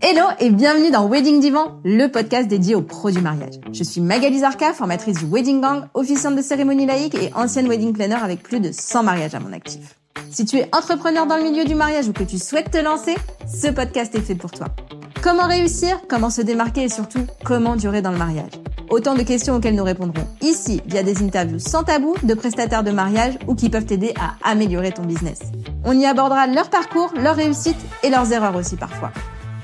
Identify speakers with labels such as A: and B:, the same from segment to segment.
A: Hello et bienvenue dans Wedding Divan, le podcast dédié aux pros du mariage. Je suis Magali Zarka, formatrice du Wedding Gang, officiante de cérémonie laïque et ancienne wedding planner avec plus de 100 mariages à mon actif. Si tu es entrepreneur dans le milieu du mariage ou que tu souhaites te lancer, ce podcast est fait pour toi. Comment réussir, comment se démarquer et surtout, comment durer dans le mariage. Autant de questions auxquelles nous répondrons ici via des interviews sans tabou de prestataires de mariage ou qui peuvent t'aider à améliorer ton business. On y abordera leur parcours, leurs réussites et leurs erreurs aussi parfois.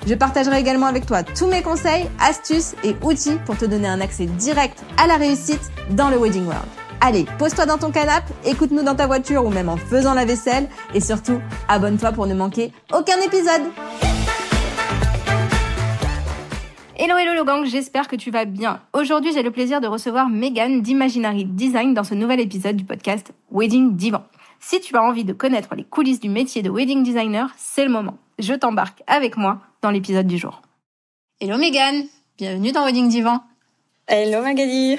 A: Je partagerai également avec toi tous mes conseils, astuces et outils pour te donner un accès direct à la réussite dans le Wedding World. Allez, pose-toi dans ton canapé, écoute-nous dans ta voiture ou même en faisant la vaisselle et surtout, abonne-toi pour ne manquer aucun épisode. Hello le gang, j'espère que tu vas bien. Aujourd'hui, j'ai le plaisir de recevoir Megan d'Imaginary Design dans ce nouvel épisode du podcast Wedding Divan. Si tu as envie de connaître les coulisses du métier de wedding designer, c'est le moment. Je t'embarque avec moi dans l'épisode du jour. Hello Megan, bienvenue dans Wedding Divan.
B: Hello Magali.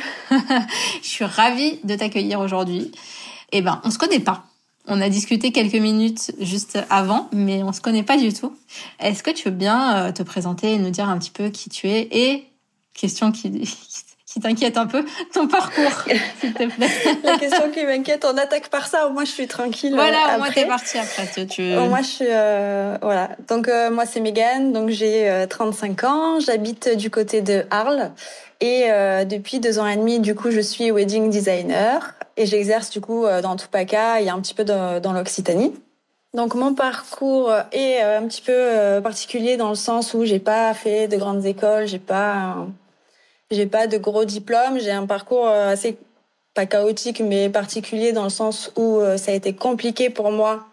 A: Je suis ravie de t'accueillir aujourd'hui. On se connaît pas. On a discuté quelques minutes juste avant, mais on se connaît pas du tout. Est-ce que tu veux bien te présenter et nous dire un petit peu qui tu es et, question qui t'inquiète un peu, ton parcours, s'il te plaît.
B: La question qui m'inquiète, on attaque par ça, au moins je suis tranquille.
A: Voilà, au moins t'es partie après.
B: Au moins je suis... voilà. Donc moi c'est Megan, donc j'ai 35 ans, j'habite du côté de Arles et depuis 2 ans et demi, du coup je suis wedding designer et j'exerce du coup dans tout PACA et un petit peu dans l'Occitanie. Donc mon parcours est un petit peu particulier dans le sens où j'ai pas fait de grandes écoles, j'ai pas de gros diplômes, j'ai un parcours assez, pas chaotique, mais particulier dans le sens où ça a été compliqué pour moi.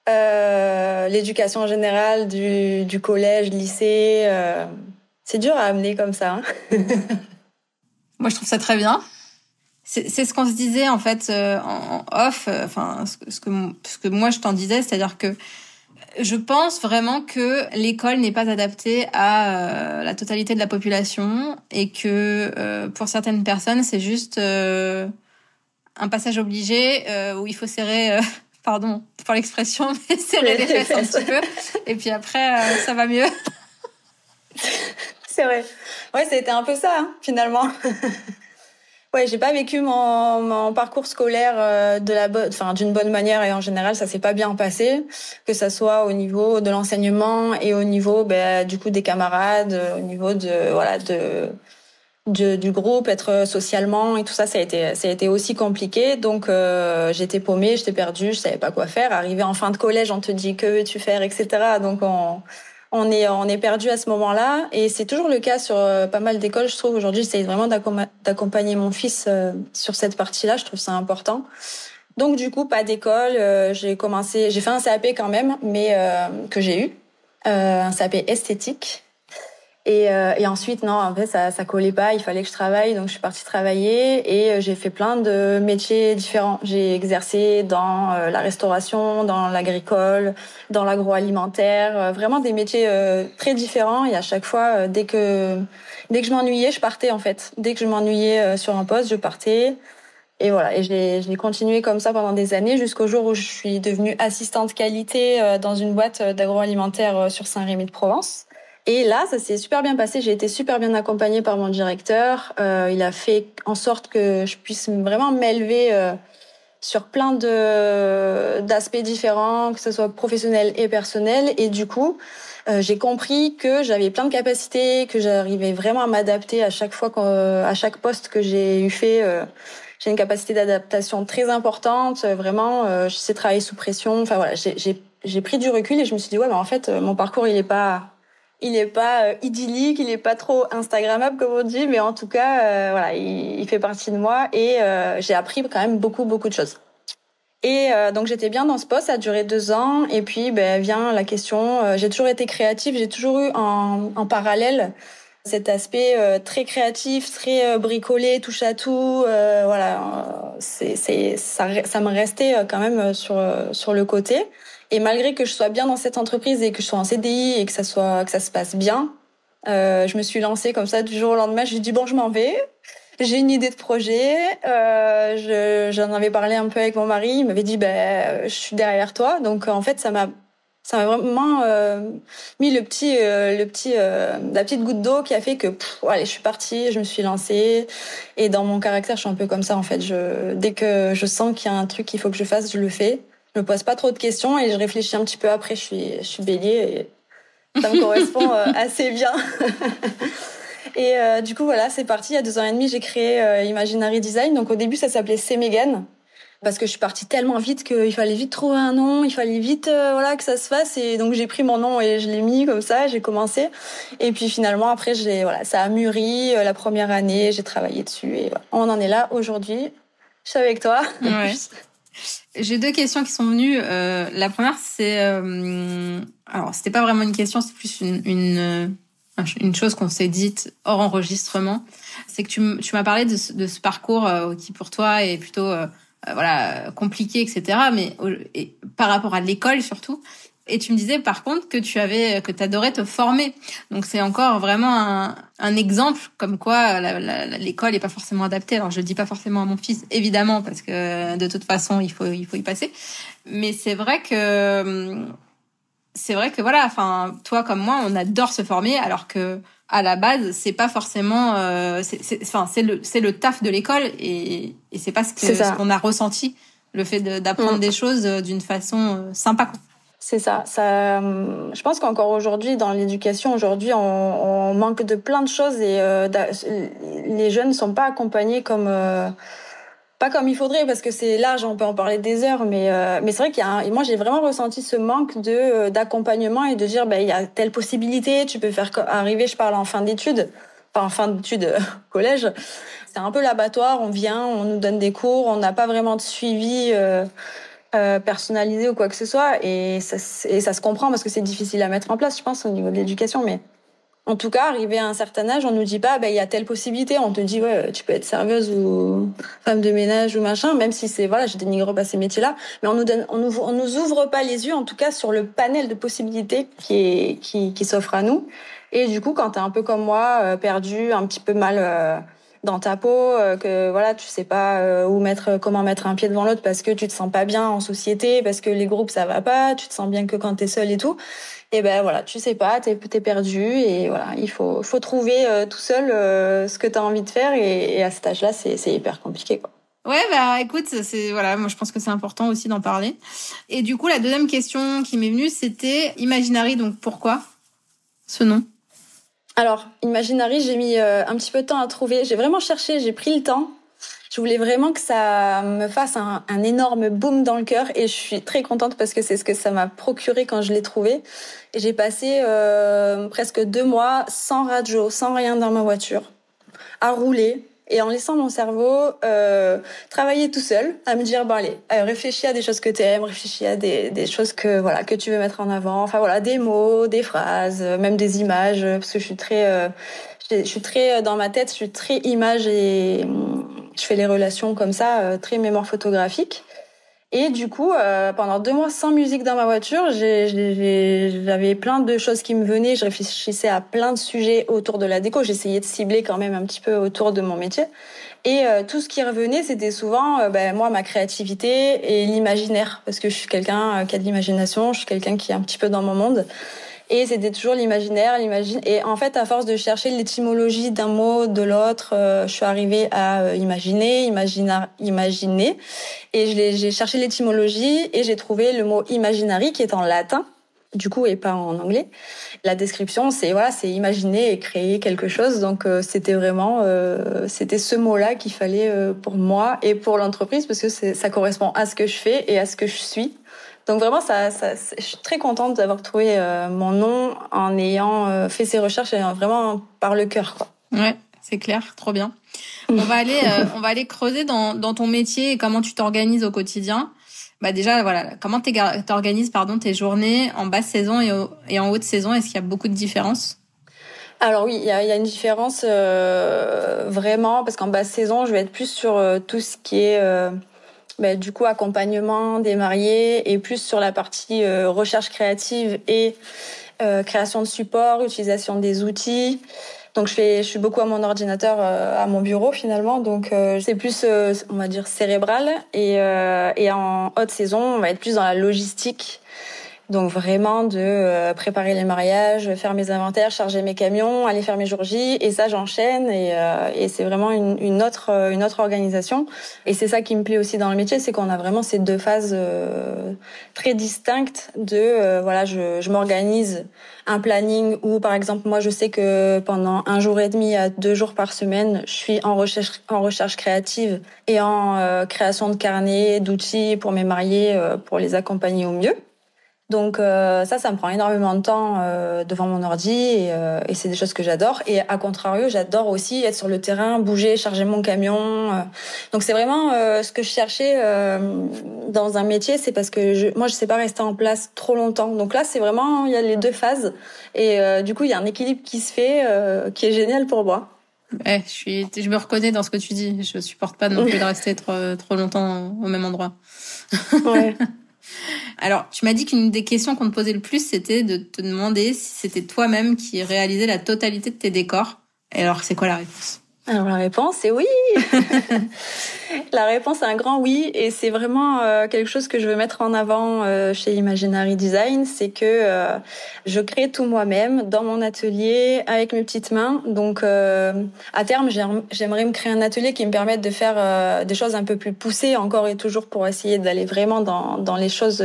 B: L'éducation en général, du collège, lycée, c'est dur à amener comme ça. Hein.
A: Moi, je trouve ça très bien. C'est ce qu'on se disait en fait en off, ce que moi je t'en disais, c'est-à-dire que je pense vraiment que l'école n'est pas adaptée à la totalité de la population et que pour certaines personnes, c'est juste un passage obligé où il faut serrer, pardon pour l'expression, mais serrer les fesses un petit peu. Et puis après, ça va mieux.
B: C'est vrai. Ouais, ça a été un peu ça, hein, finalement. Ouais, j'ai pas vécu mon parcours scolaire d'une bonne manière et en général ça s'est pas bien passé, que ça soit au niveau de l'enseignement et au niveau du coup des camarades, au niveau du groupe, être socialement et tout ça, ça a été aussi compliqué. Donc j'étais paumée, j'étais perdue, je savais pas quoi faire. Arrivé en fin de collège, on te dit que veux-tu faire, etc. Donc on est perdu à ce moment-là et c'est toujours le cas sur pas mal d'écoles. Je trouve aujourd'hui, j'essaie vraiment d'accompagner mon fils sur cette partie-là. Je trouve ça important. Donc du coup, pas d'école. J'ai fait un CAP quand même, mais que j'ai eu un CAP esthétique. Et ensuite, non, en fait, ça collait pas. Il fallait que je travaille, donc je suis partie travailler et j'ai fait plein de métiers différents. J'ai exercé dans la restauration, dans l'agricole, dans l'agroalimentaire, vraiment des métiers très différents. Et à chaque fois, dès que je m'ennuyais, je partais en fait. Dès que je m'ennuyais sur un poste, je partais. Et voilà. Et je l'ai continué comme ça pendant des années jusqu'au jour où je suis devenue assistante qualité dans une boîte d'agroalimentaire sur Saint-Rémy-de-Provence. Et là, ça s'est super bien passé. J'ai été super bien accompagnée par mon directeur. Il a fait en sorte que je puisse vraiment m'élever sur plein d'aspects différents, que ce soit professionnel et personnel. Et du coup, j'ai compris que j'avais plein de capacités, que j'arrivais vraiment à m'adapter à chaque fois, à chaque poste que j'ai eu fait. J'ai une capacité d'adaptation très importante. Vraiment, je sais travailler sous pression. Enfin voilà, j'ai pris du recul et je me suis dit ouais, mais en fait, mon parcours il est pas idyllique, il est pas trop instagrammable comme on dit, mais en tout cas, voilà, il fait partie de moi et j'ai appris quand même beaucoup de choses. Et donc j'étais bien dans ce poste, ça a duré 2 ans et puis vient la question. J'ai toujours été créative, j'ai toujours eu en parallèle cet aspect très créatif, très bricolé, touche à tout. Voilà, ça me restait quand même sur le côté. Et malgré que je sois bien dans cette entreprise et que je sois en CDI et que ça se passe bien, je me suis lancée comme ça du jour au lendemain. J'ai dit bon, je m'en vais. J'ai une idée de projet. J'en avais parlé un peu avec mon mari. Il m'avait dit je suis derrière toi. Donc en fait, ça m'a Ça m'a vraiment mis la petite goutte d'eau qui a fait que, allez, je suis partie, je me suis lancée. Et dans mon caractère, je suis un peu comme ça, en fait. Dès que je sens qu'il y a un truc qu'il faut que je fasse, je le fais. Je me pose pas trop de questions et je réfléchis un petit peu après. Je suis bélier et ça me correspond assez bien. Et du coup, voilà, c'est parti. Il y a 2 ans et demi, j'ai créé Imaginary Design. Donc au début, ça s'appelait C'est Mégane. Parce que je suis partie tellement vite qu'il fallait vite trouver un nom, il fallait vite voilà que ça se fasse, et donc j'ai pris mon nom et je l'ai mis comme ça, j'ai commencé, et puis finalement après ça a mûri la première année, j'ai travaillé dessus et voilà. On en est là aujourd'hui. Je suis avec toi.
A: Ouais. J'ai 2 questions qui sont venues. La première, c'est alors c'était pas vraiment une question, c'est plus une chose qu'on s'est dite hors enregistrement. C'est que tu m'as parlé de ce parcours qui pour toi est plutôt voilà, compliqué, etc. Mais par rapport à l'école surtout. Et tu me disais par contre que t'adorais te former. Donc c'est encore vraiment un exemple comme quoi l'école est pas forcément adaptée. Alors je le dis pas forcément à mon fils, évidemment, parce que de toute façon il faut y passer. Mais c'est vrai que voilà, enfin toi comme moi, on adore se former, alors que à la base c'est pas forcément c'est le taf de l'école, et c'est pas ce qu'on a ressenti, le fait d'apprendre des choses d'une façon sympa, quoi.
B: C'est ça. Je pense qu'encore aujourd'hui, dans l'éducation, on manque de plein de choses, et les jeunes ne sont pas accompagnés pas comme il faudrait, parce que c'est large, on peut en parler des heures, mais c'est vrai moi j'ai vraiment ressenti ce manque d'accompagnement, et de dire il y a telle possibilité, tu peux faire arriver, je parle en fin d'études, collège, c'est un peu l'abattoir, on vient, on nous donne des cours, on n'a pas vraiment de suivi personnalisé ou quoi que ce soit, et ça se comprend parce que c'est difficile à mettre en place, je pense, au niveau de l'éducation. Mais en tout cas, arrivé à un certain âge, on nous dit pas il y a telle possibilité, on te dit ouais, tu peux être serveuse ou femme de ménage ou machin, même si je dénigre pas ces métiers-là, mais on nous ouvre pas les yeux, en tout cas sur le panel de possibilités qui s'offre à nous. Et du coup, quand t'es un peu comme moi, perdu, un petit peu mal dans ta peau, que voilà, tu sais pas comment mettre un pied devant l'autre, parce que tu te sens pas bien en société, parce que les groupes ça va pas, tu te sens bien que quand t'es seul et tout. Et voilà, tu sais pas, t'es perdu, et voilà, il faut trouver tout seul ce que t'as envie de faire, et à cet âge-là, c'est hyper compliqué, quoi.
A: Ouais, écoute, moi je pense que c'est important aussi d'en parler. Et du coup, la deuxième question qui m'est venue, c'était Imaginary, donc pourquoi ce nom?
B: Alors, Imaginary, j'ai mis un petit peu de temps à trouver. J'ai vraiment cherché, j'ai pris le temps. Je voulais vraiment que ça me fasse un énorme boom dans le cœur, et je suis très contente parce que c'est ce que ça m'a procuré quand je l'ai trouvé. Et j'ai passé presque 2 mois sans radio, sans rien dans ma voiture, à rouler, et en laissant mon cerveau travailler tout seul, à me dire allez, réfléchis à des choses que t'aimes, réfléchis à des choses que tu veux mettre en avant, enfin voilà, des mots, des phrases, même des images, parce que je suis très dans ma tête, je suis très image, et je fais les relations comme ça, très mémoire photographique. Et du coup, pendant 2 mois sans musique dans ma voiture, j'avais plein de choses qui me venaient. Je réfléchissais à plein de sujets autour de la déco. J'essayais de cibler quand même un petit peu autour de mon métier. Et tout ce qui revenait, c'était souvent moi, ma créativité et l'imaginaire, parce que je suis quelqu'un qui a de l'imagination, je suis quelqu'un qui est un petit peu dans mon monde. Et c'était toujours l'imaginaire. Et en fait, à force de chercher l'étymologie d'un mot, de l'autre, je suis arrivée à imaginer. Et j'ai cherché l'étymologie, et j'ai trouvé le mot imaginary, qui est en latin, du coup, et pas en anglais. La description, c'est imaginer et créer quelque chose. Donc, c'était ce mot-là qu'il fallait pour moi et pour l'entreprise, parce que ça correspond à ce que je fais et à ce que je suis. Donc vraiment, je suis très contente d'avoir trouvé mon nom en ayant fait ces recherches, et vraiment par le cœur, quoi.
A: Ouais, c'est clair, trop bien. On va aller creuser dans ton métier et comment tu t'organises au quotidien. Déjà, voilà, comment t'organises tes journées en basse saison et en haute saison? Est-ce qu'il y a beaucoup de différences?
B: Alors oui, il y a une différence vraiment, parce qu'en basse saison, je vais être plus sur tout ce qui est du coup accompagnement des mariés, et plus sur la partie recherche créative et création de support, utilisation des outils. Donc je suis beaucoup à mon ordinateur, à mon bureau finalement, donc c'est plus on va dire cérébral, et en haute saison on va être plus dans la logistique Donc vraiment de préparer les mariages, faire mes inventaires, charger mes camions, aller faire mes jours J, et ça j'enchaîne et c'est vraiment une autre organisation. Et c'est ça qui me plaît aussi dans le métier, c'est qu'on a vraiment ces deux phases très distinctes de voilà, je m'organise un planning où par exemple moi je sais que pendant 1 jour et demi à 2 jours par semaine, je suis en recherche créative et en création de carnets, d'outils pour mes mariés pour les accompagner au mieux. Donc ça me prend énormément de temps devant mon ordi et c'est des choses que j'adore. Et à contrario, j'adore aussi être sur le terrain, bouger, charger mon camion. Donc c'est vraiment ce que je cherchais dans un métier, c'est parce que moi je sais pas rester en place trop longtemps. Donc là c'est vraiment, il y a les deux phases et du coup il y a un équilibre qui se fait qui est génial pour moi.
A: Je me reconnais dans ce que tu dis. Je supporte pas non plus de rester trop longtemps au même endroit.
B: Ouais.
A: Alors, tu m'as dit qu'une des questions qu'on te posait le plus, c'était de te demander si c'était toi-même qui réalisais la totalité de tes décors. Et alors, c'est quoi la réponse ?
B: Alors la réponse c'est oui. La réponse est un grand oui et c'est vraiment quelque chose que je veux mettre en avant chez Imaginary Design, c'est que je crée tout moi-même dans mon atelier avec mes petites mains. Donc à terme, j'aimerais me créer un atelier qui me permette de faire des choses un peu plus poussées encore et toujours pour essayer d'aller vraiment dans les choses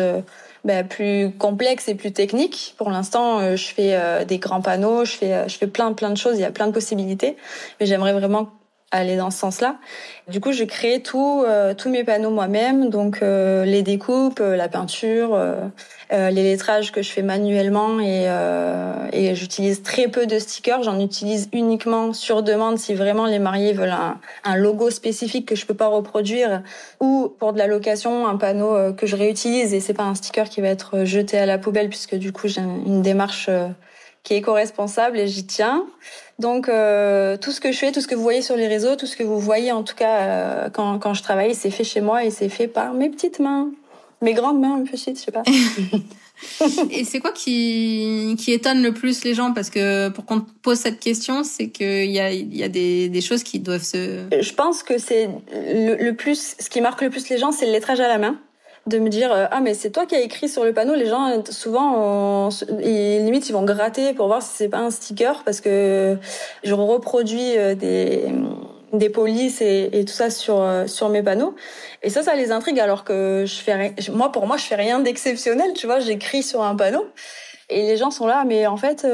B: plus complexes et plus techniques. Pour l'instant, je fais des grands panneaux, je fais plein de choses, il y a plein de possibilités, mais j'aimerais vraiment aller dans ce sens-là. Du coup, je crée tous mes panneaux moi-même, donc les découpes, la peinture, les lettrages que je fais manuellement et j'utilise très peu de stickers, j'en utilise uniquement sur demande si vraiment les mariés veulent un logo spécifique que je peux pas reproduire ou pour de la location, un panneau que je réutilise et c'est pas un sticker qui va être jeté à la poubelle puisque du coup j'ai une démarche qui est éco-responsable et j'y tiens. Donc tout ce que je fais, tout ce que vous voyez sur les réseaux, tout ce que vous voyez en tout cas quand je travaille, c'est fait chez moi et c'est fait par mes petites mains, mes grandes mains, mes petites, je sais pas.
A: Et c'est quoi qui étonne le plus les gens ? Parce que pour qu'on te pose cette question, c'est qu'il y a des choses qui doivent se...
B: Je pense que c'est le plus, ce qui marque le plus les gens, c'est le lettrage à la main. De me dire ah mais c'est toi qui as écrit sur le panneau. Les gens souvent limite ils vont gratter pour voir si c'est pas un sticker parce que je reproduis des polices et tout ça sur mes panneaux et ça les intrigue alors que pour moi je fais rien d'exceptionnel, tu vois, j'écris sur un panneau et les gens sont là mais en fait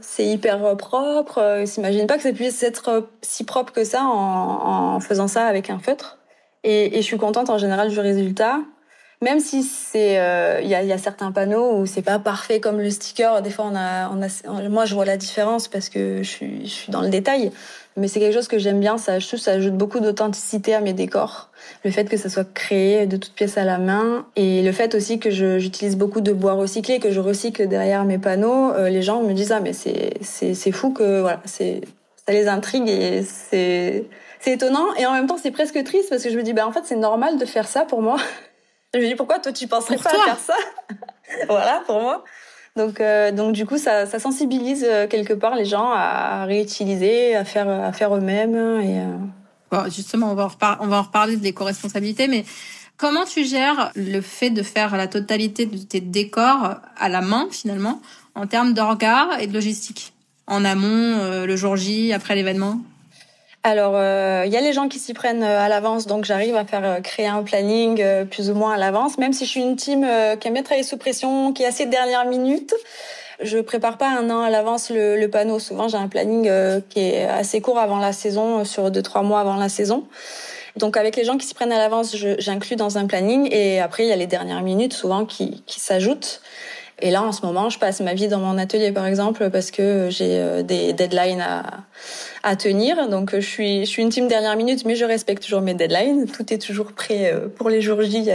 B: c'est hyper propre, ils s'imaginent pas que ça puisse être si propre que ça en faisant ça avec un feutre et je suis contente en général du résultat. Même si c'est il y a certains panneaux où c'est pas parfait comme le sticker, des fois moi je vois la différence parce que je suis dans le détail, mais c'est quelque chose que j'aime bien, ça ajoute beaucoup d'authenticité à mes décors. Le fait que ça soit créé de toutes pièces à la main et le fait aussi que j'utilise beaucoup de bois recyclé, que je recycle derrière mes panneaux, les gens me disent ah mais c'est fou que voilà, ça les intrigue et c'est étonnant et en même temps c'est presque triste parce que je me dis en fait c'est normal de faire ça pour moi. Je me dis pourquoi toi tu penserais pas à faire ça. Voilà pour moi. Donc du coup ça sensibilise quelque part les gens à réutiliser, à faire eux-mêmes et
A: Bon, justement on va en reparler de l'éco-responsabilité, mais comment tu gères le fait de faire la totalité de tes décors à la main finalement en termes d'orga et de logistique en amont, le jour J, après l'événement?
B: Alors, il y a les gens qui s'y prennent à l'avance, donc j'arrive à faire créer un planning plus ou moins à l'avance, même si je suis une team qui aime bien travailler sous pression, qui est assez dernière minute. Je prépare pas 1 an à l'avance le panneau. Souvent, j'ai un planning qui est assez court avant la saison, sur 2-3 mois avant la saison. Donc, avec les gens qui s'y prennent à l'avance, j'inclus dans un planning. Et après, il y a les dernières minutes, souvent, qui s'ajoutent. Et là, en ce moment, je passe ma vie dans mon atelier, par exemple, parce que j'ai des deadlines à tenir. Donc, je suis une team dernière minute, mais je respecte toujours mes deadlines. Tout est toujours prêt pour les jours J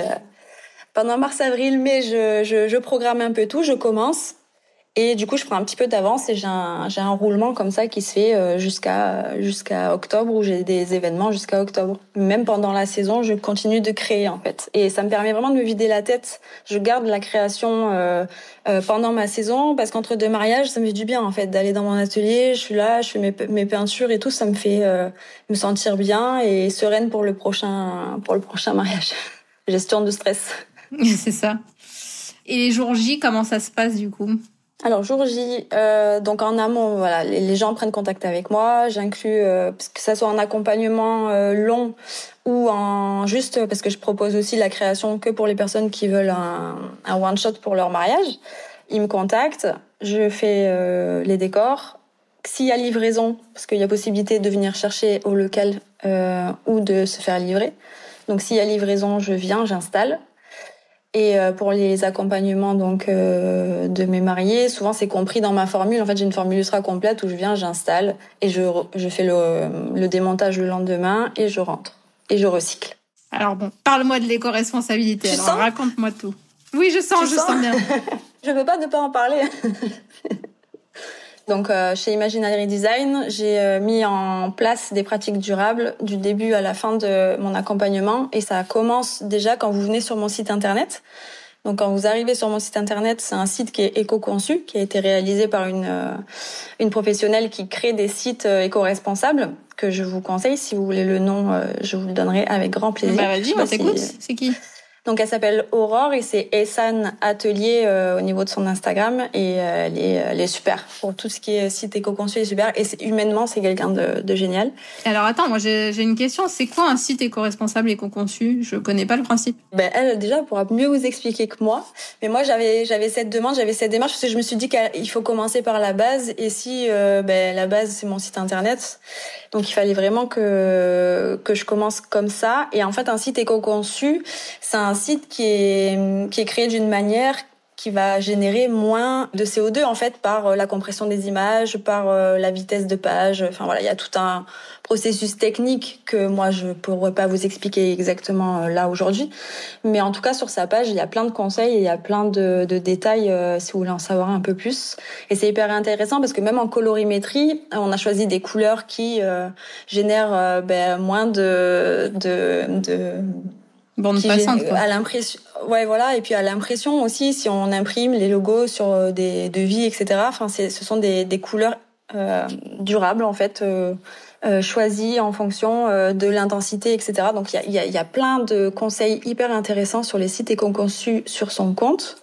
B: pendant mars-avril, mais je programme un peu tout, je commence. Et du coup, je prends un petit peu d'avance et j'ai un roulement comme ça qui se fait jusqu'à octobre où j'ai des événements jusqu'à octobre. Même pendant la saison, je continue de créer en fait. Et ça me permet vraiment de me vider la tête. Je garde la création pendant ma saison parce qu'entre 2 mariages, ça me fait du bien en fait d'aller dans mon atelier. Je suis là, je fais mes peintures et tout. Ça me fait me sentir bien et sereine pour le prochain mariage. Gestion de stress.
A: C'est ça.
C: Et les jours J, comment ça se passe du coup ?
B: Alors jour J, donc en amont, voilà, les gens prennent contact avec moi. J'inclus que ça soit en accompagnement long ou en juste parce que je propose aussi la création que pour les personnes qui veulent un one shot pour leur mariage. Ils me contactent, je fais les décors. S'il y a livraison, parce qu'il y a possibilité de venir chercher au local ou de se faire livrer. Donc s'il y a livraison, je viens, j'installe. Et pour les accompagnements donc de mes mariés, souvent c'est compris dans ma formule. En fait, j'ai une formule ultra complète où je viens, j'installe et je fais le démontage le lendemain et je rentre et je recycle.
C: Alors bon, parle-moi de l'éco-responsabilité. Alors raconte-moi tout. Oui, je sens bien.
B: Je peux pas ne pas en parler. Donc chez Imaginary Design, j'ai mis en place des pratiques durables du début à la fin de mon accompagnement et ça commence déjà quand vous venez sur mon site internet. Donc quand vous arrivez sur mon site internet, c'est un site qui est éco-conçu, qui a été réalisé par une professionnelle qui crée des sites éco-responsables que je vous conseille. Si vous voulez le nom, je vous le donnerai avec grand plaisir.
C: Bah vas-y, on t'écoute. C'est qui ?
B: Donc elle s'appelle Aurore et c'est Essan Atelier au niveau de son Instagram et elle est super pour tout ce qui est site éco-conçu, elle est super et humainement c'est quelqu'un de génial.
C: Alors attends, moi j'ai une question, c'est quoi un site éco-responsable éco-conçu ? Je connais pas le principe.
B: Ben elle déjà pourra mieux vous expliquer que moi, mais moi j'avais cette démarche parce que je me suis dit qu'il faut commencer par la base et si la base c'est mon site internet. Donc il fallait vraiment que je commence comme ça et en fait un site éco-conçu, c'est un site qui est créé d'une manière qui va générer moins de CO2 en fait par la compression des images, par la vitesse de page. Enfin voilà, il y a tout un processus technique que moi je pourrais pas vous expliquer exactement là aujourd'hui, mais en tout cas sur sa page il y a plein de conseils et il y a plein de détails si vous voulez en savoir un peu plus. Et c'est hyper intéressant parce que même en colorimétrie, on a choisi des couleurs qui génèrent moins de
C: bande passante quoi.
B: À l'impression, ouais voilà, et puis à l'impression aussi si on imprime les logos sur des devis etc. Enfin ce sont des couleurs durables en fait. Choisis en fonction de l'intensité, etc. Donc il y a plein de conseils hyper intéressants sur les sites éco-conçus sur son compte.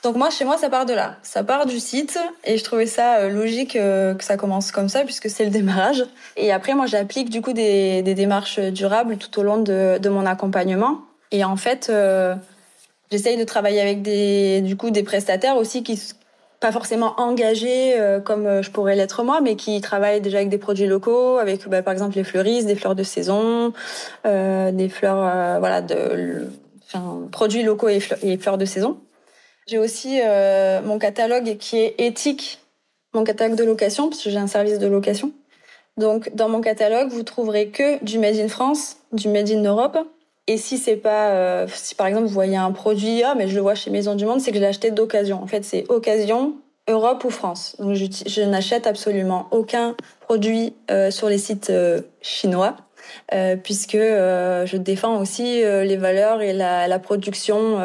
B: Donc chez moi, ça part de là. Ça part du site et je trouvais ça logique que ça commence comme ça puisque c'est le démarrage. Et après, moi, j'applique du coup des démarches durables tout au long de mon accompagnement. Et en fait, j'essaye de travailler avec des prestataires aussi qui pas forcément engagés comme je pourrais l'être moi, mais qui travaillent déjà avec des produits locaux, avec par exemple les fleuristes, des fleurs de saison, des fleurs produits locaux et fleurs de saison. J'ai aussi mon catalogue qui est éthique, mon catalogue de location parce que j'ai un service de location. Donc dans mon catalogue, vous trouverez que du made in France, du made in Europe. Et si c'est pas, si par exemple vous voyez un produit, mais je le vois chez Maison du Monde, c'est que je l'ai acheté d'occasion. En fait, c'est occasion, Europe ou France. Donc je n'achète absolument aucun produit sur les sites chinois, puisque je défends aussi les valeurs et la production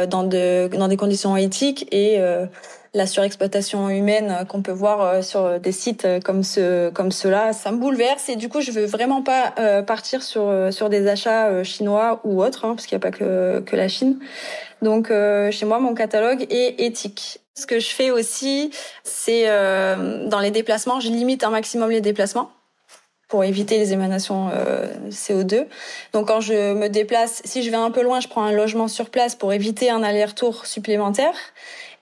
B: dans des conditions éthiques et la surexploitation humaine qu'on peut voir sur des sites comme ceux-là, ça me bouleverse et du coup je veux vraiment pas partir sur des achats chinois ou autres, parce qu'il n'y a pas que la Chine. Donc chez moi mon catalogue est éthique. Ce que je fais aussi, c'est dans les déplacements, je limite un maximum les déplacements pour éviter les émanations CO2. Donc quand je me déplace, si je vais un peu loin, je prends un logement sur place pour éviter un aller-retour supplémentaire.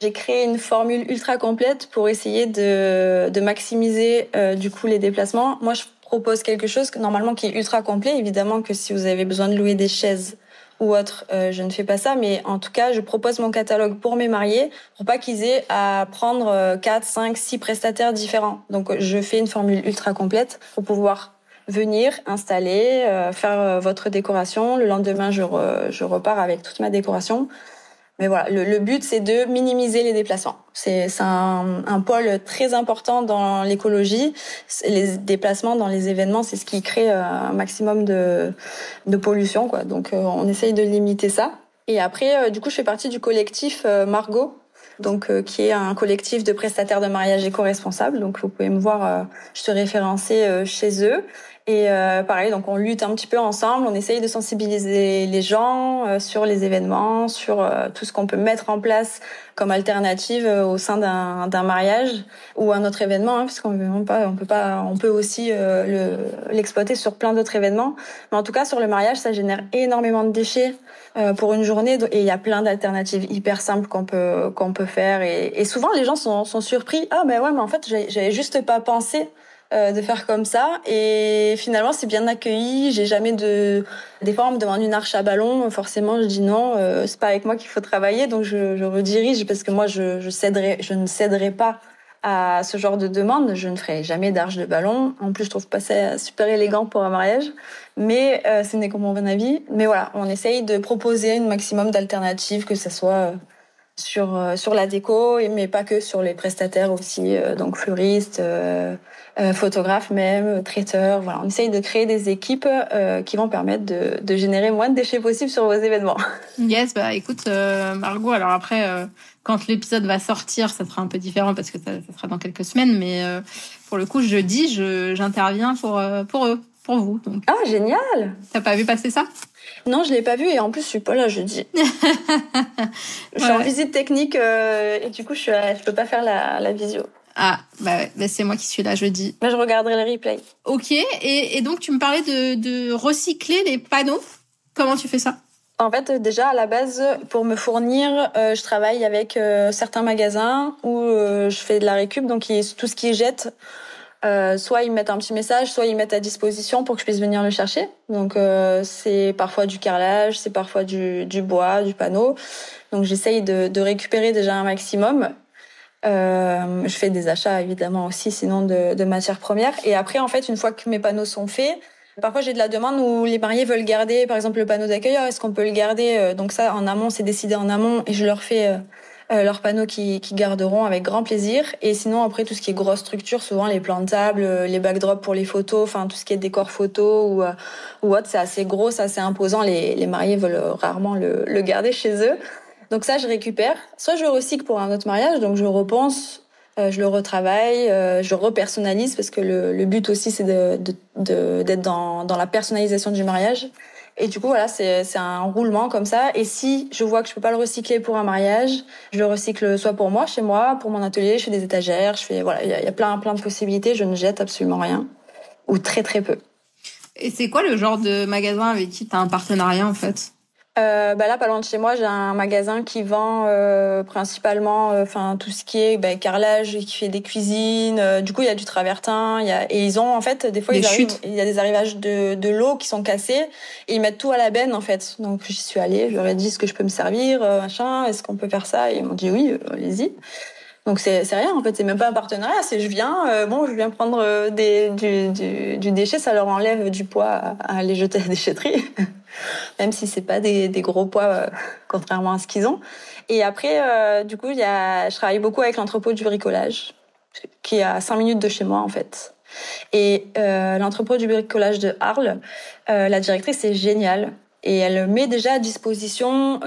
B: J'ai créé une formule ultra complète pour essayer de maximiser du coup les déplacements. Moi, je propose quelque chose normalement qui est ultra complet. Évidemment que si vous avez besoin de louer des chaises ou autre, je ne fais pas ça, mais en tout cas, je propose mon catalogue pour mes mariés pour pas qu'ils aient à prendre 4, 5, 6 prestataires différents. Donc, je fais une formule ultra complète pour pouvoir venir, installer, faire votre décoration. Le lendemain, je repars avec toute ma décoration. Mais voilà, le but, c'est de minimiser les déplacements. C'est un pôle très important dans l'écologie. Les déplacements dans les événements, c'est ce qui crée un maximum de pollution, quoi. Donc, on essaye de limiter ça. Et après, du coup, je fais partie du collectif Margot, donc qui est un collectif de prestataires de mariage éco-responsables. Donc, vous pouvez me voir, je suis référencée chez eux. Et pareil, donc on lutte un petit peu ensemble, on essaye de sensibiliser les gens sur les événements, sur tout ce qu'on peut mettre en place comme alternative au sein d'un mariage ou un autre événement, parce qu'on on peut aussi l'exploiter sur plein d'autres événements. Mais en tout cas, sur le mariage, ça génère énormément de déchets pour une journée, et il y a plein d'alternatives hyper simples qu'on peut faire. Et souvent, les gens sont surpris. Ah, mais ouais, mais en fait, j'avais juste pas pensé de faire comme ça, et finalement c'est bien accueilli. J'ai jamais des fois on me demande une arche à ballon, forcément je dis non, c'est pas avec moi qu'il faut travailler, donc je redirige, parce que moi je ne céderai pas à ce genre de demande. Je ne ferai jamais d'arche de ballon, en plus je trouve pas ça super élégant pour un mariage, mais ce n'est que mon avis. Mais voilà, on essaye de proposer un maximum d'alternatives, que ça soit sur la déco, mais pas que, sur les prestataires aussi, donc fleuristes, photographes même, traiteurs. Voilà, on essaye de créer des équipes qui vont permettre de générer moins de déchets possibles sur vos événements.
C: Yes, bah écoute, Margot, alors après, quand l'épisode va sortir, ça sera un peu différent parce que ça sera dans quelques semaines, mais pour le coup, jeudi, j'interviens pour eux, pour vous. Donc.
B: Ah, génial!
C: T'as pas vu passer ça?
B: Non, je l'ai pas vu, et en plus je suis pas là jeudi. Je suis en visite technique et du coup je peux pas faire la visio.
C: Ah, bah c'est moi qui suis là jeudi.
B: Mais je regarderai le replay.
C: Ok, et donc tu me parlais de recycler les panneaux. Comment tu fais ça?
B: En fait, déjà à la base, pour me fournir, je travaille avec certains magasins où je fais de la récup, donc tout ce qu'ils jettent. Soit ils mettent un petit message, soit ils mettent à disposition pour que je puisse venir le chercher. Donc c'est parfois du carrelage, c'est parfois du bois, du panneau. Donc j'essaye de récupérer déjà un maximum. Je fais des achats évidemment aussi, sinon de matières premières. Et après, en fait, une fois que mes panneaux sont faits, parfois j'ai de la demande où les mariés veulent garder, par exemple, le panneau d'accueil. Est-ce qu'on peut le garder? Donc ça, en amont, c'est décidé en amont, et je leur fais leurs panneaux qui garderont avec grand plaisir. Et sinon, après, tout ce qui est grosse structure, souvent les plantables, les backdrops pour les photos, enfin tout ce qui est décor photo ou autre, c'est assez gros, c'est assez imposant. Les mariés veulent rarement le garder chez eux. Donc ça, je récupère. Soit je recycle pour un autre mariage, donc je repense, je le retravaille, je repersonnalise, parce que le but aussi, c'est d'être dans la personnalisation du mariage. Et du coup, voilà, c'est un roulement comme ça. Et si je vois que je peux pas le recycler pour un mariage, je le recycle soit pour moi, chez moi, pour mon atelier, je fais des étagères, voilà, il y a plein de possibilités. Je ne jette absolument rien, ou très très peu.
C: Et c'est quoi le genre de magasin avec qui tu as un partenariat en fait?
B: Là, pas loin de chez moi, j'ai un magasin qui vend principalement, tout ce qui est carrelage, qui fait des cuisines. Du coup, il y a du travertin, et ils ont en fait des fois il y a des arrivages de l'eau qui sont cassés, et ils mettent tout à la benne en fait. Donc j'y suis allée, je leur ai dit est-ce que je peux me servir, machin, est-ce qu'on peut faire ça, et ils m'ont dit oui, allez-y. Donc c'est rien en fait, c'est même pas un partenariat, c'est je viens prendre du déchet, ça leur enlève du poids à aller jeter à la déchetterie. Même si c'est pas des gros poids contrairement à ce qu'ils ont. Et après du coup, je travaille beaucoup avec l'entrepôt du bricolage qui est à 5 minutes de chez moi en fait. Et l'entrepôt du bricolage de Arles, la directrice est géniale. Et elle met déjà à disposition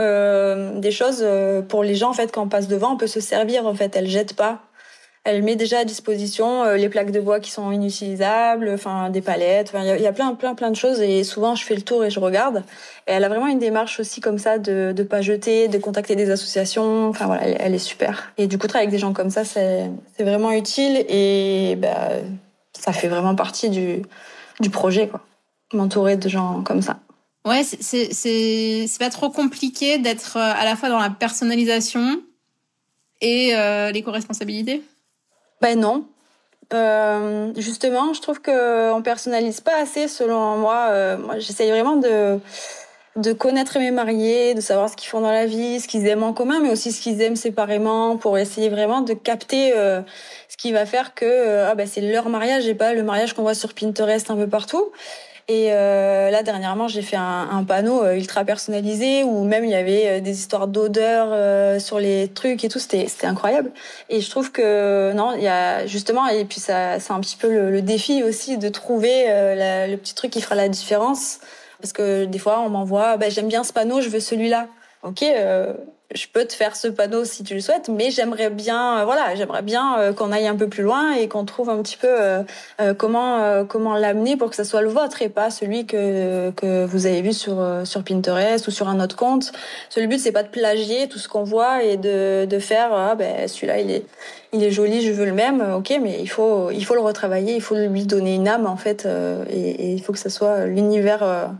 B: des choses pour les gens en fait, quand on passe devant, on peut se servir en fait, elle jette pas. Elle met déjà à disposition les plaques de bois qui sont inutilisables, des palettes, il y a plein de choses, et souvent je fais le tour et je regarde. Et elle a vraiment une démarche aussi comme ça de pas jeter, de contacter des associations, voilà, elle est super. Et du coup, travailler avec des gens comme ça, c'est vraiment utile, et ça fait vraiment partie du projet quoi. M'entourer de gens comme ça.
C: Ouais, c'est pas trop compliqué d'être à la fois dans la personnalisation et l'éco-responsabilité?
B: Non. Justement, je trouve qu'on personnalise pas assez selon moi. Moi, j'essaye vraiment de connaître mes mariés, de savoir ce qu'ils font dans la vie, ce qu'ils aiment en commun, mais aussi ce qu'ils aiment séparément, pour essayer vraiment de capter ce qui va faire que c'est leur mariage et pas le mariage qu'on voit sur Pinterest un peu partout. Et là, dernièrement, j'ai fait un panneau ultra personnalisé où même il y avait des histoires d'odeur sur les trucs et tout. C'était incroyable. Et je trouve que non, il y a justement, et puis ça, c'est un petit peu le défi aussi de trouver le petit truc qui fera la différence. Parce que des fois, on m'envoie, j'aime bien ce panneau, je veux celui-là. Ok, je peux te faire ce panneau si tu le souhaites, mais j'aimerais bien qu'on aille un peu plus loin et qu'on trouve un petit peu comment l'amener pour que ça soit le vôtre et pas celui que vous avez vu sur Pinterest ou sur un autre compte. Le but c'est pas de plagier tout ce qu'on voit et de faire celui-là il est joli, je veux le même. OK, mais il faut le retravailler, il faut lui donner une âme en fait et il faut que ça soit l'univers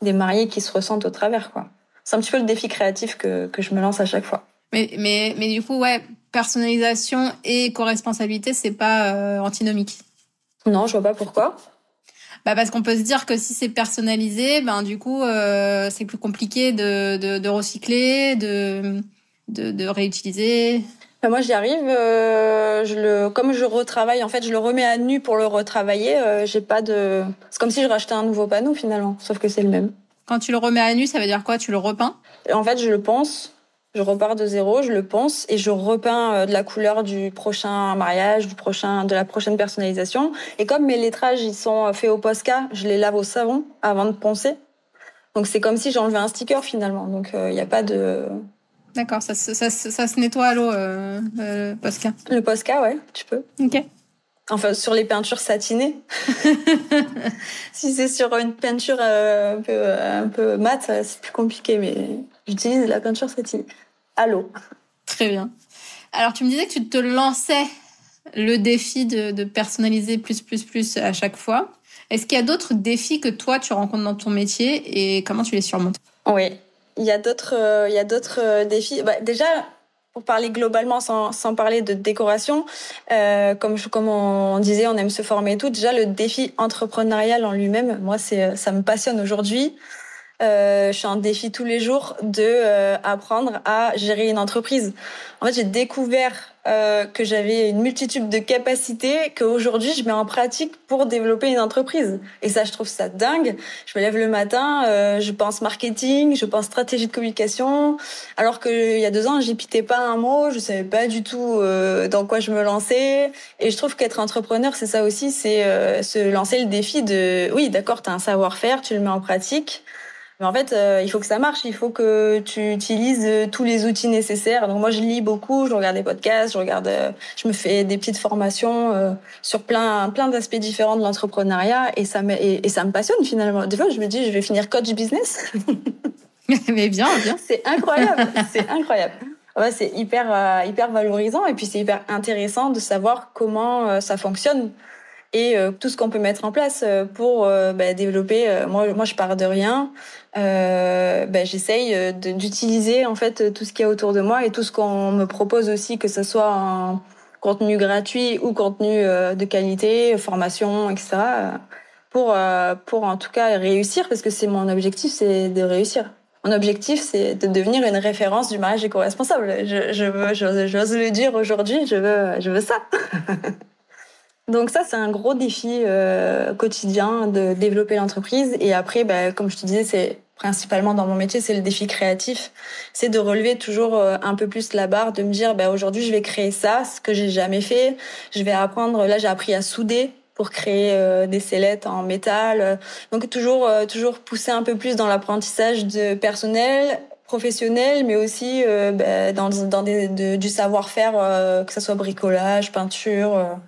B: des mariés qui se ressentent au travers, quoi. C'est un petit peu le défi créatif que je me lance à chaque fois.
C: Mais du coup, ouais, personnalisation et co-responsabilité, c'est pas antinomique. Non,
B: je vois pas pourquoi.
C: Parce qu'on peut se dire que si c'est personnalisé, du coup, c'est plus compliqué de recycler, de réutiliser.
B: Moi, j'y arrive. Comme je retravaille, en fait, je le remets à nu pour le retravailler. C'est comme si je rachetais un nouveau panneau finalement, sauf que c'est le même.
C: Quand tu le remets à nu, ça veut dire quoi? Tu le repeins?
B: En fait, je le ponce. Je repars de zéro, je le ponce et je repeins de la couleur du prochain mariage, de la prochaine personnalisation. Et comme mes lettrages, ils sont faits au Posca, je les lave au savon avant de poncer. Donc, c'est comme si j'enlevais un sticker finalement. Donc, il n'y a pas de...
C: D'accord, ça se nettoie à l'eau, le Posca.
B: Le Posca, ouais, tu peux.
C: OK.
B: Enfin, sur les peintures satinées. Si c'est sur une peinture un peu mate, c'est plus compliqué, mais j'utilise la peinture satinée. À l'eau.
C: Très bien. Alors, tu me disais que tu te lançais le défi de personnaliser plus à chaque fois. Est-ce qu'il y a d'autres défis que toi, tu rencontres dans ton métier et comment tu les surmontes?
B: Oui, il y a d'autres défis. Déjà, pour parler globalement, sans parler de décoration, comme on disait, on aime se former et tout. Déjà, le défi entrepreneurial en lui-même, moi, ça me passionne aujourd'hui. Je suis en défi tous les jours de apprendre à gérer une entreprise. En fait, j'ai découvert que j'avais une multitude de capacités qu'aujourd'hui je mets en pratique pour développer une entreprise. Et ça, je trouve ça dingue. Je me lève le matin, je pense marketing, je pense stratégie de communication, alors qu'il y a 2 ans, j'y pitais pas un mot, je savais pas du tout dans quoi je me lançais. Et je trouve qu'être entrepreneur, c'est ça aussi, c'est se lancer le défi de, oui, d'accord, t'as un savoir-faire, tu le mets en pratique. Mais en fait, il faut que ça marche, il faut que tu utilises tous les outils nécessaires. Donc moi, je lis beaucoup, je regarde des podcasts, je me fais des petites formations sur plein d'aspects différents de l'entrepreneuriat et ça me passionne finalement. Des fois, je me dis, je vais finir coach business.
C: Mais bien.
B: C'est incroyable, c'est incroyable. Ouais, c'est hyper valorisant et puis c'est hyper intéressant de savoir comment ça fonctionne. Et tout ce qu'on peut mettre en place pour développer. Moi, je pars de rien. J'essaye d'utiliser en fait tout ce qu'il y a autour de moi et tout ce qu'on me propose aussi, que ce soit un contenu gratuit ou contenu de qualité, formation, etc. Pour en tout cas réussir, parce que c'est mon objectif, c'est de réussir. Mon objectif, c'est de devenir une référence du mariage éco-responsable. J'ose le dire aujourd'hui, je veux ça. Donc ça, c'est un gros défi quotidien de développer l'entreprise. Et après, comme je te disais, c'est principalement dans mon métier, c'est le défi créatif. C'est de relever toujours un peu plus la barre, de me dire, aujourd'hui, je vais créer ça, ce que j'ai jamais fait. Je vais apprendre, là, j'ai appris à souder pour créer des sellettes en métal. Donc toujours pousser un peu plus dans l'apprentissage de personnel, professionnel, mais aussi du savoir-faire, que ça soit bricolage, peinture.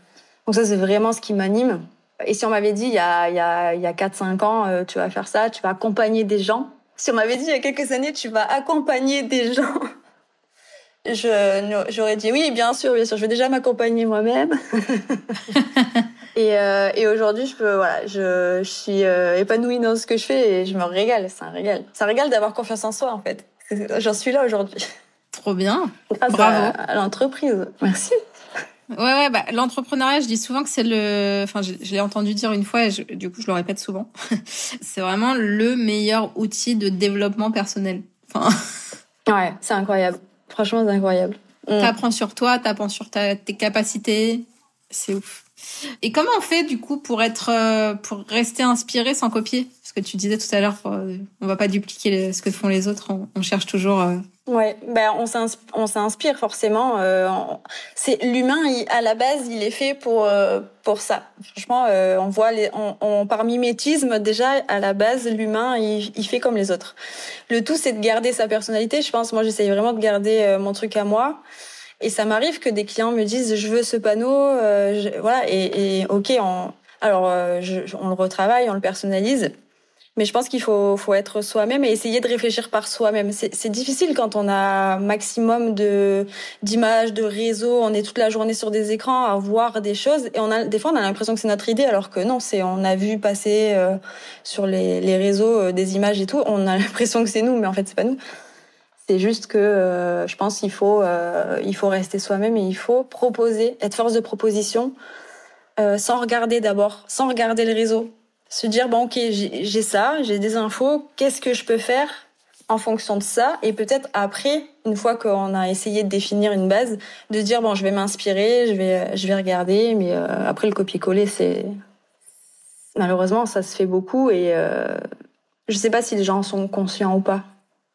B: Donc ça, c'est vraiment ce qui m'anime. Et si on m'avait dit il y a 4-5 ans, tu vas faire ça, tu vas accompagner des gens. Si on m'avait dit il y a quelques années, tu vas accompagner des gens, j'aurais dit oui, bien sûr, je vais déjà m'accompagner moi-même. Et aujourd'hui, je suis épanouie dans ce que je fais et je me régale, c'est un régal. C'est un régal d'avoir confiance en soi, en fait. J'en suis là aujourd'hui.
C: Trop bien.
B: Grâce
C: Bravo.
B: À l'entreprise. Merci.
C: Ouais, l'entrepreneuriat, je dis souvent que c'est je l'ai entendu dire une fois et du coup, je le répète souvent. C'est vraiment le meilleur outil de développement personnel.
B: Ouais, c'est incroyable. Franchement, c'est incroyable.
C: T'apprends sur toi, t'apprends sur tes capacités. C'est ouf. Et comment on fait, du coup, pour rester inspiré sans copier? Parce que tu disais tout à l'heure, on va pas dupliquer ce que font les autres, on cherche toujours...
B: Ouais, on s'inspire forcément. C'est l'humain, à la base, il est fait pour ça. Franchement, on voit par mimétisme déjà à la base, l'humain, il fait comme les autres. Le tout, c'est de garder sa personnalité. Je pense, moi, j'essaye vraiment de garder mon truc à moi. Et ça m'arrive que des clients me disent, je veux ce panneau, voilà. Et ok, on le retravaille, on le personnalise. Mais je pense qu'il faut être soi-même et essayer de réfléchir par soi-même. C'est difficile quand on a maximum d'images, de réseaux, on est toute la journée sur des écrans à voir des choses et des fois on a l'impression que c'est notre idée alors que non, on a vu passer sur les réseaux des images et tout, on a l'impression que c'est nous mais en fait c'est pas nous. C'est juste que je pense qu'il faut rester soi-même et il faut proposer, être force de proposition sans regarder le réseau. Se dire, bon, ok, j'ai ça, j'ai des infos, qu'est-ce que je peux faire en fonction de ça? Et peut-être après, une fois qu'on a essayé de définir une base, de dire, bon, je vais m'inspirer, je vais regarder, mais après le copier-coller, malheureusement, ça se fait beaucoup et je sais pas si les gens sont conscients ou pas.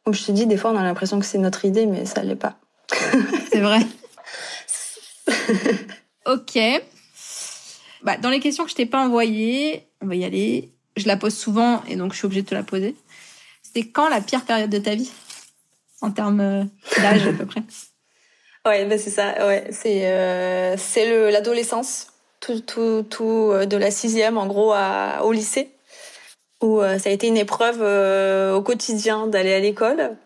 B: Comme je te dis, des fois, on a l'impression que c'est notre idée, mais ça l'est pas.
C: C'est vrai. Ok. Dans les questions que je t'ai pas envoyées, on va y aller. Je la pose souvent et donc je suis obligée de te la poser. C'était quand la pire période de ta vie en termes d'âge à peu près?
B: Ouais, c'est ça. Ouais, c'est l'adolescence, tout de la 6e en gros au lycée, où ça a été une épreuve au quotidien d'aller à l'école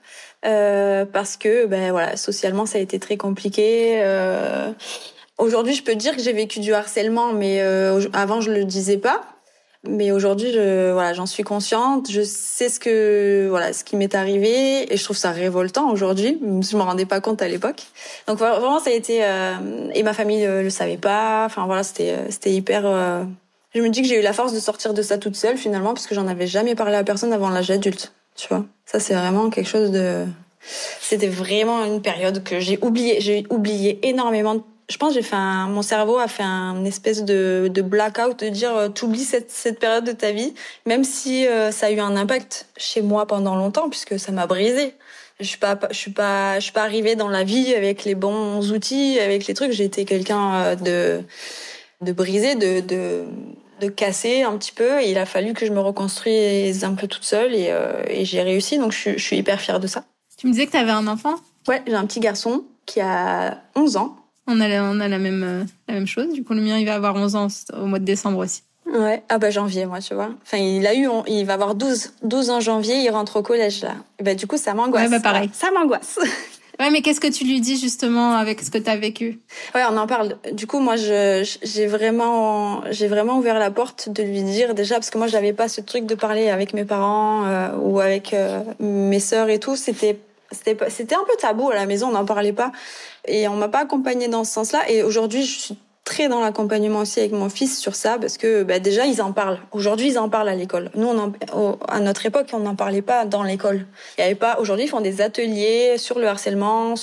B: parce que voilà, socialement ça a été très compliqué. Aujourd'hui, je peux dire que j'ai vécu du harcèlement, mais avant je le disais pas. Mais aujourd'hui, j'en suis consciente. Je sais ce qui m'est arrivé, et je trouve ça révoltant aujourd'hui. Je me rendais pas compte à l'époque. Donc vraiment, ça a été et ma famille le savait pas. Enfin voilà, c'était hyper. Je me dis que j'ai eu la force de sortir de ça toute seule finalement, parce que j'en avais jamais parlé à personne avant l'âge adulte. Tu vois, ça c'est vraiment quelque chose de. C'était vraiment une période que j'ai oublié. J'ai oublié énormément. Je pense que mon cerveau a fait un espèce de blackout, de dire t'oublies cette période de ta vie, même si ça a eu un impact chez moi pendant longtemps, puisque ça m'a brisée. Je suis pas arrivée dans la vie avec les bons outils, avec les trucs. J'ai été quelqu'un de brisé, de cassé un petit peu. Et il a fallu que je me reconstruise un peu toute seule et j'ai réussi. Donc je suis hyper fière de ça.
C: Tu me disais que tu avais un enfant?
B: Ouais, j'ai un petit garçon qui a 11 ans.
C: On a la même chose. Du coup, le mien, il va avoir 11 ans au mois de décembre aussi.
B: Ouais. janvier, moi, tu vois. Enfin, il va avoir 12 en janvier, il rentre au collège, là. Et du coup, ça m'angoisse.
C: Ouais, pareil.
B: Ça m'angoisse.
C: Ouais, mais qu'est-ce que tu lui dis, justement, avec ce que t'as vécu?
B: Ouais, on en parle. Du coup, moi, j'ai vraiment ouvert la porte de lui dire, déjà, parce que moi, j'avais pas ce truc de parler avec mes parents, ou avec, mes sœurs et tout. C'était un peu tabou à la maison, on n'en parlait pas. Et on m'a pas accompagnée dans ce sens-là. Et aujourd'hui, je suis très dans l'accompagnement aussi avec mon fils sur ça, parce que déjà, ils en parlent. Aujourd'hui, ils en parlent à l'école. Nous, à notre époque, on n'en parlait pas dans l'école. Il y avait pas. Aujourd'hui, ils font des ateliers sur le harcèlement,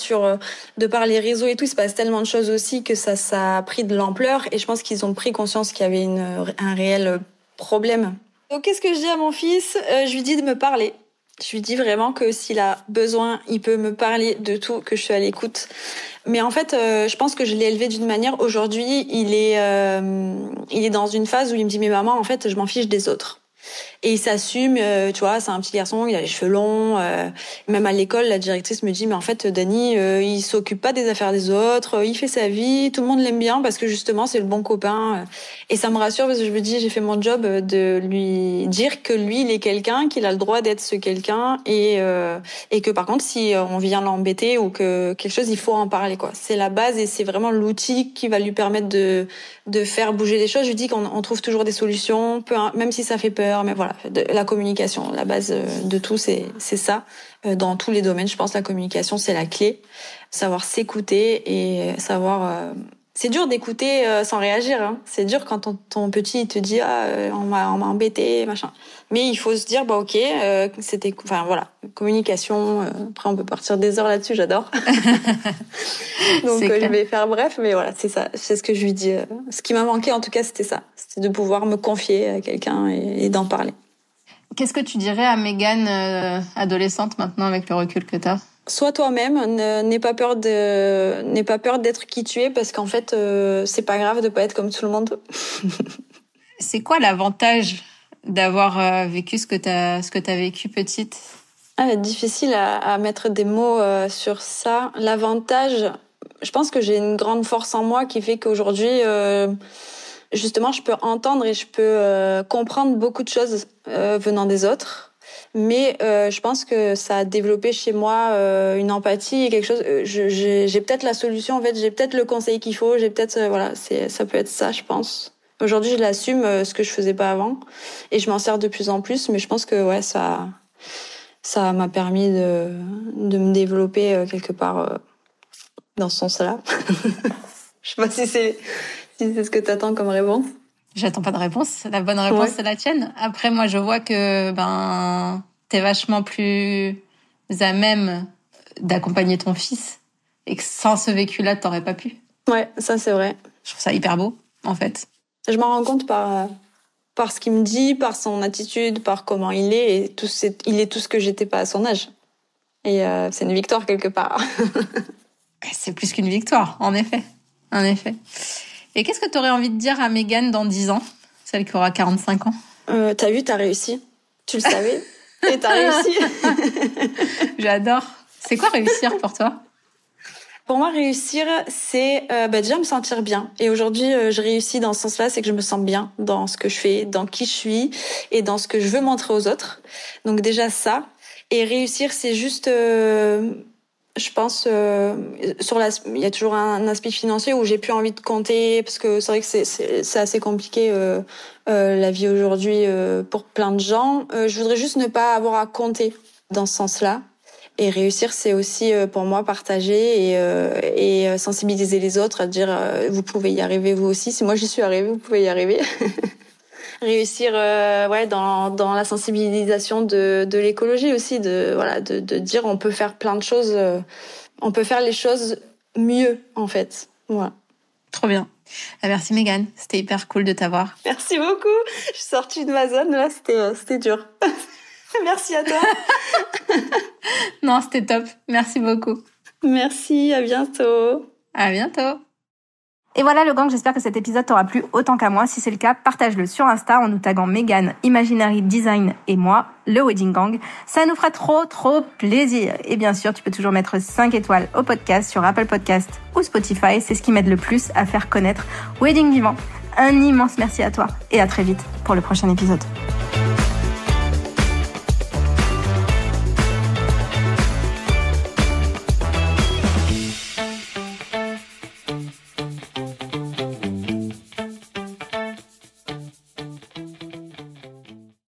B: de par les réseaux et tout. Il se passe tellement de choses aussi que ça a pris de l'ampleur. Et je pense qu'ils ont pris conscience qu'il y avait un réel problème. Donc, qu'est-ce que je dis à mon fils? Je lui dis de me parler. Je lui dis vraiment que s'il a besoin, il peut me parler de tout, que je suis à l'écoute. Mais en fait, je pense que je l'ai élevé d'une manière. Aujourd'hui, il est dans une phase où il me dit, mais maman, en fait, je m'en fiche des autres. Et il s'assume, tu vois, c'est un petit garçon, il a les cheveux longs. Même à l'école, la directrice me dit, mais en fait, Dany, il s'occupe pas des affaires des autres, il fait sa vie, tout le monde l'aime bien parce que justement, c'est le bon copain. Et ça me rassure parce que je me dis, j'ai fait mon job de lui dire que lui, il est quelqu'un, qu'il a le droit d'être ce quelqu'un et que par contre, si on vient l'embêter ou que quelque chose, il faut en parler, quoi. C'est la base et c'est vraiment l'outil qui va lui permettre de faire bouger les choses. Je lui dis qu'on trouve toujours des solutions, même si ça fait peur, mais voilà. La communication, la base de tout, c'est ça. Dans tous les domaines, je pense, la communication, c'est la clé. Savoir s'écouter et savoir... C'est dur d'écouter sans réagir. Hein. C'est dur quand ton petit il te dit on m'a embêté, machin. Mais il faut se dire ok, c'était... Enfin voilà, communication. Après, on peut partir des heures là-dessus, j'adore. Donc je vais faire bref, mais voilà, c'est ça. C'est ce que je lui dis. Ce qui m'a manqué, en tout cas, c'était ça. C'était de pouvoir me confier à quelqu'un et d'en parler.
C: Qu'est-ce que tu dirais à Mégane, adolescente maintenant avec le recul que t'as?
B: Sois toi-même, n'aie pas peur d'être qui tu es, parce qu'en fait, c'est pas grave de pas être comme tout le monde.
C: C'est quoi l'avantage d'avoir vécu ce que t'as vécu petite?
B: Difficile à mettre des mots sur ça. L'avantage, je pense que j'ai une grande force en moi qui fait qu'aujourd'hui, justement, je peux entendre et je peux comprendre beaucoup de choses venant des autres. Mais je pense que ça a développé chez moi une empathie et quelque chose. J'ai peut-être la solution, en fait, j'ai peut-être le conseil qu'il faut. J'ai peut-être ça peut être ça, je pense. Aujourd'hui, je l'assume, ce que je faisais pas avant, et je m'en sers de plus en plus. Mais je pense que ça m'a permis de me développer quelque part dans ce sens-là. Je sais pas si c'est ce que t'attends comme réponse.
C: J'attends pas de réponse. La bonne réponse, c'est la tienne. Après, moi, je vois que t'es vachement plus à même d'accompagner ton fils, et que sans ce vécu-là, t'aurais pas pu.
B: Ouais, ça c'est vrai.
C: Je trouve ça hyper beau, en fait.
B: Je m'en rends compte par ce qu'il me dit, par son attitude, par comment il est, et il est tout ce que j'étais pas à son âge. Et c'est une victoire quelque part.
C: C'est plus qu'une victoire, en effet. En effet. Et qu'est-ce que tu aurais envie de dire à Mégane dans 10 ans, celle qui aura 45 ans?
B: T'as vu, t'as réussi. Tu le savais. Et t'as réussi.
C: J'adore. C'est quoi réussir pour toi?
B: Pour moi, réussir, c'est déjà me sentir bien. Et aujourd'hui, je réussis dans ce sens-là, c'est que je me sens bien dans ce que je fais, dans qui je suis et dans ce que je veux montrer aux autres. Donc déjà ça. Et réussir, c'est juste... je pense il y a toujours un aspect financier où j'ai plus envie de compter, parce que c'est vrai que c'est assez compliqué la vie aujourd'hui pour plein de gens. Je voudrais juste ne pas avoir à compter dans ce sens-là. Et réussir, c'est aussi pour moi partager et sensibiliser les autres, à dire vous pouvez y arriver vous aussi. Si moi j'y suis arrivée, vous pouvez y arriver. Réussir dans la sensibilisation de l'écologie aussi, de dire on peut faire plein de choses, on peut faire les choses mieux en fait. Voilà.
C: Trop bien. Merci Mégane, c'était hyper cool de t'avoir.
B: Merci beaucoup. Je suis sortie de ma zone là, c'était dur. Merci à toi.
C: Non, c'était top. Merci beaucoup.
B: Merci, à bientôt.
C: À bientôt.
A: Et voilà le gang, j'espère que cet épisode t'aura plu autant qu'à moi. Si c'est le cas, partage-le sur Insta en nous taguant Mégane, Imaginary Design et moi, le Wedding Gang. Ça nous fera trop plaisir. Et bien sûr, tu peux toujours mettre 5 étoiles au podcast sur Apple Podcast ou Spotify. C'est ce qui m'aide le plus à faire connaître Wedding Vivant. Un immense merci à toi et à très vite pour le prochain épisode.